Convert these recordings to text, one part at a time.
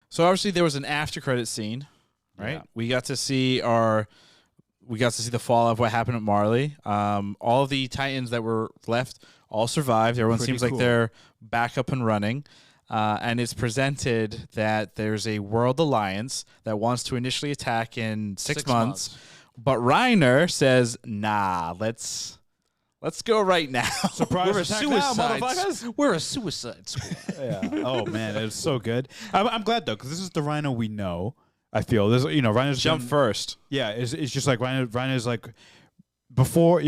So obviously there was an after credit scene, right? Yeah. We got to see the fallout of what happened at Marley. All of the Titans that were left all survived. Everyone Pretty seems cool. like they're back up and running. And it's presented that there's a world alliance that wants to initially attack in 6 months. But Reiner says, nah, let's go right now. Surprise We're a attack now, suicide. motherfuckers. We're a suicide squad. Yeah. Oh man, it was so good. I'm glad though, because this is the Rhino we know. I feel this. Rhino's Jump first. Yeah, it's just like Rhino's like before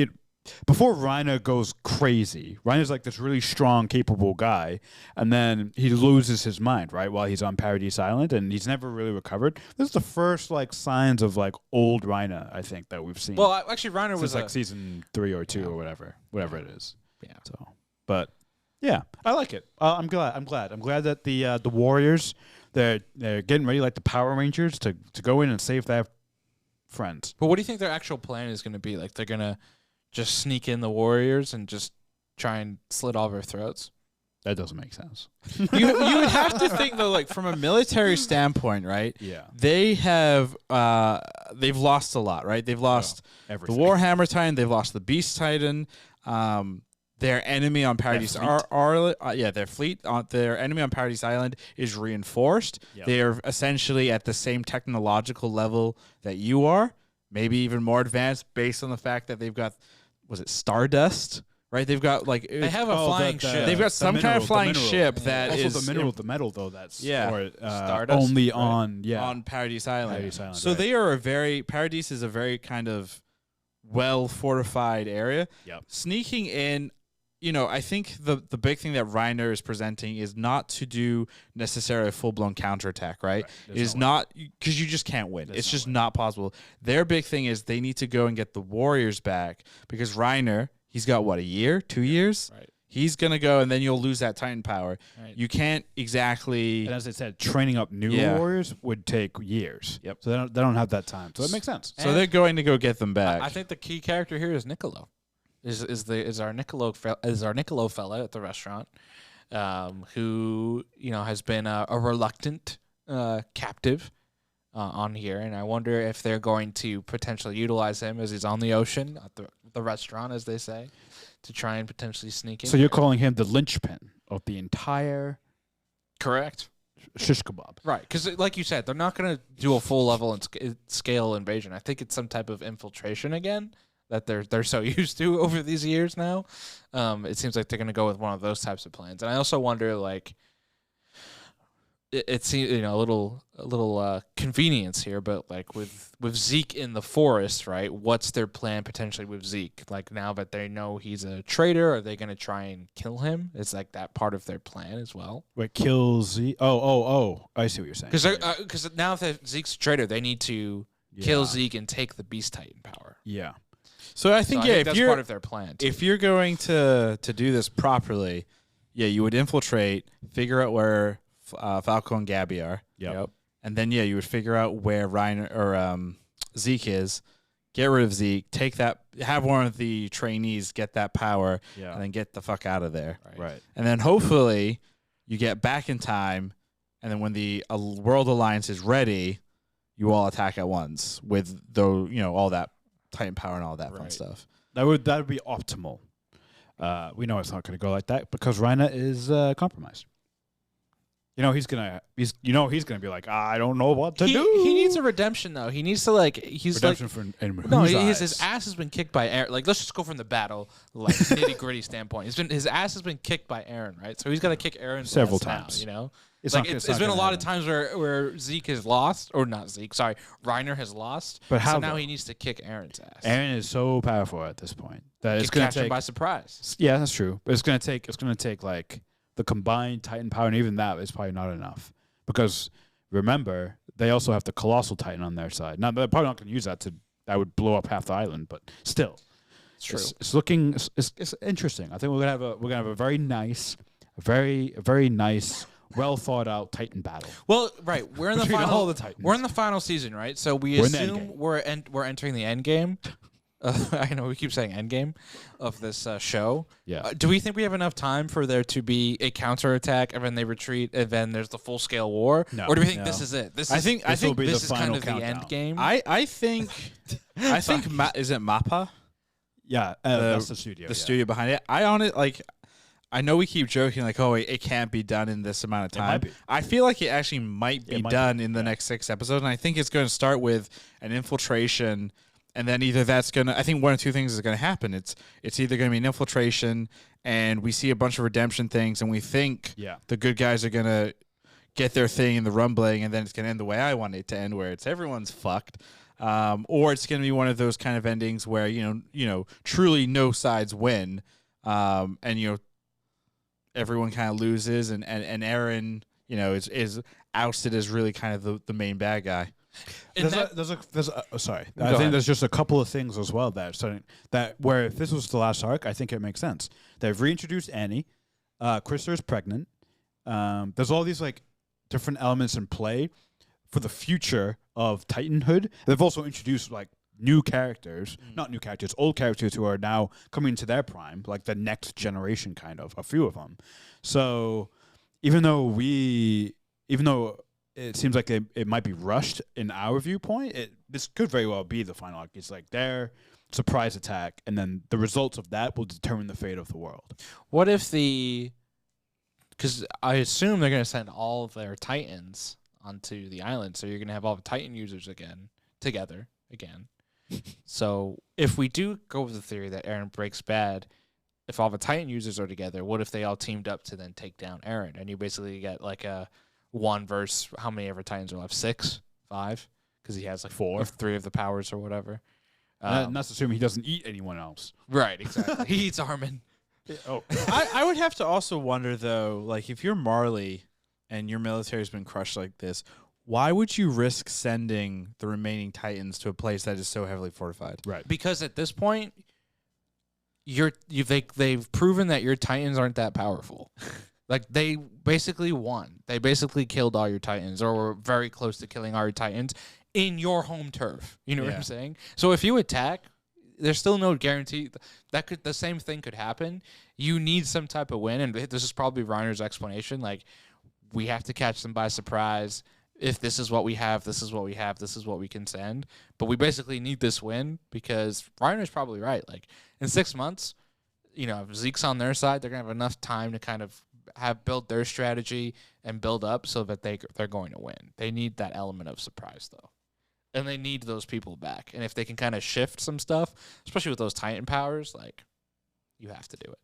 Rhino goes crazy. Rhino's like this really strong, capable guy, and then he loses his mind right while he's on Paradise Island, and he's never really recovered. This is the first like signs of like old Rhino I think that we've seen. Well, actually, Reiner since was like season 3 or 2 or whatever it is. Yeah. So, but yeah, I like it. I'm glad that the Warriors they're getting ready like the Power Rangers to go in and save their friends. But what do you think their actual plan is going to be? Like, they're going to just sneak in the Warriors and just try and slit all their throats? That doesn't make sense. you would have to think though, like from a military standpoint, right? Yeah. They have they've lost a lot, right? They've lost the Everything. Warhammer Titan, they've lost the Beast Titan. Their enemy on Paradise their fleet their enemy on Paradise Island is reinforced. Yep. They are essentially at the same technological level that you are, maybe even more advanced based on the fact that they've got Stardust, right? They've got like They have a flying ship. they've got some kind of flying ship that also is the metal though that's Stardust, only right? on Paradise Island. Paradise Island, So right. they are Paradise is a very kind of well fortified area. Yep. Sneaking in, I think the big thing that Reiner is presenting is not to do necessarily a full blown counterattack, right? It is not because you just can't win. It's just not possible. Their big thing is they need to go and get the Warriors back because Reiner, he's got what, a year, 2 years? Right. He's gonna go and then you'll lose that Titan power. Right. You can't exactly. And as I said, training up new Warriors would take years. Yep. So they don't have that time. So that makes sense. So they're going to go get them back. I think the key character here is Niccolo. Is our Niccolo fella at the restaurant, who has been a reluctant captive on here, and I wonder if they're going to potentially utilize him as he's on the ocean at the restaurant, as they say, to try and potentially sneak in. So you're calling him the linchpin of the entire correct? shish kebab. Right, because like you said, they're not going to do a full level and scale invasion. I think it's some type of infiltration again that they're so used to over these years now. It seems like they're going to go with one of those types of plans. And I also wonder, like, it seems a little convenience here, but like with Zeke in the forest, right? What's their plan potentially with Zeke? Like now that they know he's a traitor, are they going to try and kill him? Is like that part of their plan as well? Wait, kill Zeke? Oh! I see what you're saying. Because now that Zeke's a traitor, they need to kill Zeke and take the Beast Titan power. Yeah. So I think if that's part of their plan. Too. If you're going to do this properly, you would infiltrate, figure out where Falco and Gabby are. Yep. And then you would figure out where Reiner or Zeke is, get rid of Zeke, take that, have one of the trainees get that power, and then get the fuck out of there. Right. And then hopefully you get back in time, and then when the World Alliance is ready, you all attack at once with all that Titan power and all that fun stuff. That would be optimal. We know it's not going to go like that because Reiner is compromised. He's gonna be like, I don't know what to do. He needs a redemption though. He needs to his ass has been kicked by Eren. Like, let's just go from the battle, like nitty gritty standpoint. His ass has been kicked by Eren, right? So he's got to kick Eren several times. Now, It's been a lot of times where Zeke has lost, or not Zeke. Sorry, Reiner has lost. But how? So now he needs to kick Eren's ass. Eren is so powerful at this point that it's going to take him by surprise. Yeah, that's true. But it's going to take like the combined Titan power, and even that is probably not enough because remember they also have the Colossal Titan on their side. Now they're probably not going to use that would blow up half the island, but still, it's true. It's interesting. I think we're gonna have a very nice, very nice, well thought out Titan battle. Well, right, we're in the final. All the Titans. We're in the final season, right? So we assume we're entering the end game. I know we keep saying Endgame of this show. Yeah. Do we think we have enough time for there to be a counterattack and then they retreat and then there's the full scale war? No. Or do we think No. this is it? I think will be this the is kind final of countdown. the end game. I think is it Mappa? Yeah, that's the studio. The studio behind it. I know we keep joking like, oh, it can't be done in this amount of It might time. be. I feel like it actually might be done in the next 6 episodes, and I think it's going to start with an infiltration, and then either that's going to, I think one of two things is going to happen. It's either going to be an infiltration, and we see a bunch of redemption things, and we think the good guys are going to get their thing in the rumbling, and then it's going to end the way I want it to end, where it's everyone's fucked. Or it's going to be one of those kind of endings where you know truly no sides win, and everyone kind of loses, and Aaron is ousted as really kind of the main bad guy. Sorry, I think there's just a couple of things as well that where if this was the last arc, I think it makes sense. They've reintroduced Annie, Krista is pregnant. There's all these like different elements in play for the future of Titanhood. They've also introduced like new characters, not new characters, old characters who are now coming to their prime, like the next generation, kind of a few of them. So even though it seems like it might be rushed in our viewpoint, this could very well be the final arc. It's like their surprise attack, and then the results of that will determine the fate of the world. What if because I assume they're going to send all of their Titans onto the island, so you're going to have all the Titan users together again. So if we do go with the theory that Eren breaks bad, if all the Titan users are together, what if they all teamed up to then take down Eren? And you basically get like a 1 versus how many ever Titans are left? 6? 5? Because he has like 4. 3 of the powers or whatever. And that's assuming he doesn't eat anyone else. Right, exactly. He eats Armin. Oh, I would have to also wonder though, like if you're Marley and your military's been crushed like this, why would you risk sending the remaining Titans to a place that is so heavily fortified? right. Because at this point, they've proven that your Titans aren't that powerful. Like they basically won. They basically killed all your Titans, or were very close to killing all your Titans in your home turf. You know what I'm saying? So if you attack, there's still no guarantee the same thing could happen. You need some type of win, and this is probably Reiner's explanation. Like we have to catch them by surprise. If this is what we have, this is what we have, this is what we can send. But we basically need this win because Reiner's probably right. Like in 6 months, if Zeke's on their side, they're gonna have enough time to kind of build their strategy and build up so that they're going to win. They need that element of surprise though. And they need those people back. And if they can kind of shift some stuff, especially with those Titan powers, like you have to do it.